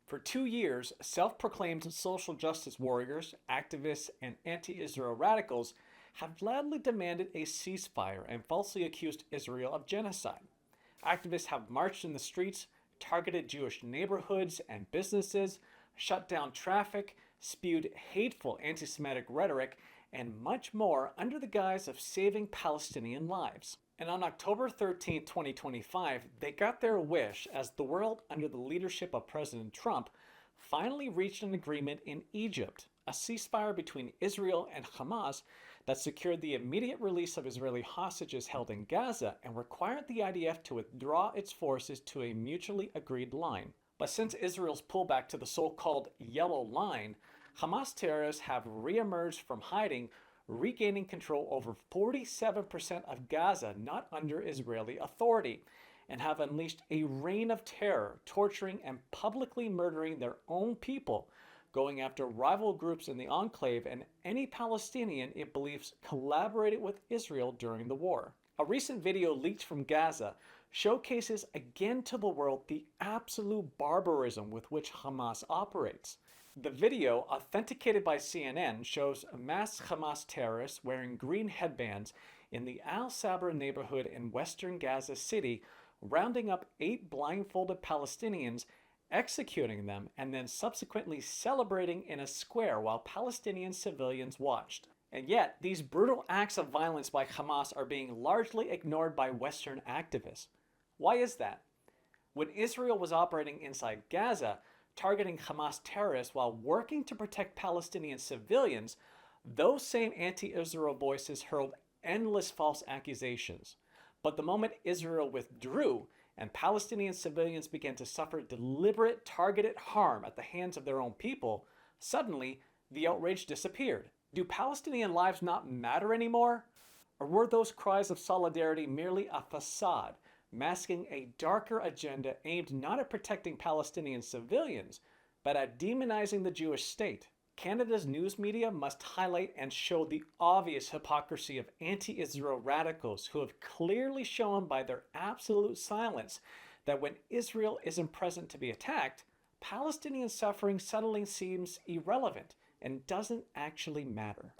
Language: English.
For 2 years, self-proclaimed social justice warriors, activists, and anti-Israel radicals have gladly demanded a ceasefire and falsely accused Israel of genocide. Activists have marched in the streets, targeted Jewish neighborhoods and businesses, shut down traffic, spewed hateful anti-Semitic rhetoric, and much more under the guise of saving Palestinian lives. And on October 13, 2025, they got their wish as the world, under the leadership of President Trump, finally reached an agreement in Egypt, a ceasefire between Israel and Hamas that secured the immediate release of Israeli hostages held in Gaza and required the IDF to withdraw its forces to a mutually agreed line. But since Israel's pullback to the so-called yellow line, Hamas terrorists have re-emerged from hiding, regaining control over 47% of Gaza not under Israeli authority, and have unleashed a reign of terror, torturing and publicly murdering their own people, going after rival groups in the enclave and any Palestinian it believes collaborated with Israel during the war. A recent video leaked from Gaza showcases again to the world the absolute barbarism with which Hamas operates. The video, authenticated by CNN, shows masked Hamas terrorists wearing green headbands in the Al-Sabra neighborhood in western Gaza City, rounding up 8 blindfolded Palestinians, executing them, and then subsequently celebrating in a square while Palestinian civilians watched. And yet, these brutal acts of violence by Hamas are being largely ignored by Western activists. Why is that? When Israel was operating inside Gaza, targeting Hamas terrorists while working to protect Palestinian civilians, those same anti-Israel voices hurled endless false accusations. But the moment Israel withdrew and Palestinian civilians began to suffer deliberate, targeted harm at the hands of their own people, suddenly the outrage disappeared. Do Palestinian lives not matter anymore? Or were those cries of solidarity merely a facade, masking a darker agenda aimed not at protecting Palestinian civilians, but at demonizing the Jewish state? Canada's news media must highlight and show the obvious hypocrisy of anti-Israel radicals who have clearly shown by their absolute silence that when Israel isn't present to be attacked, Palestinian suffering suddenly seems irrelevant and doesn't actually matter.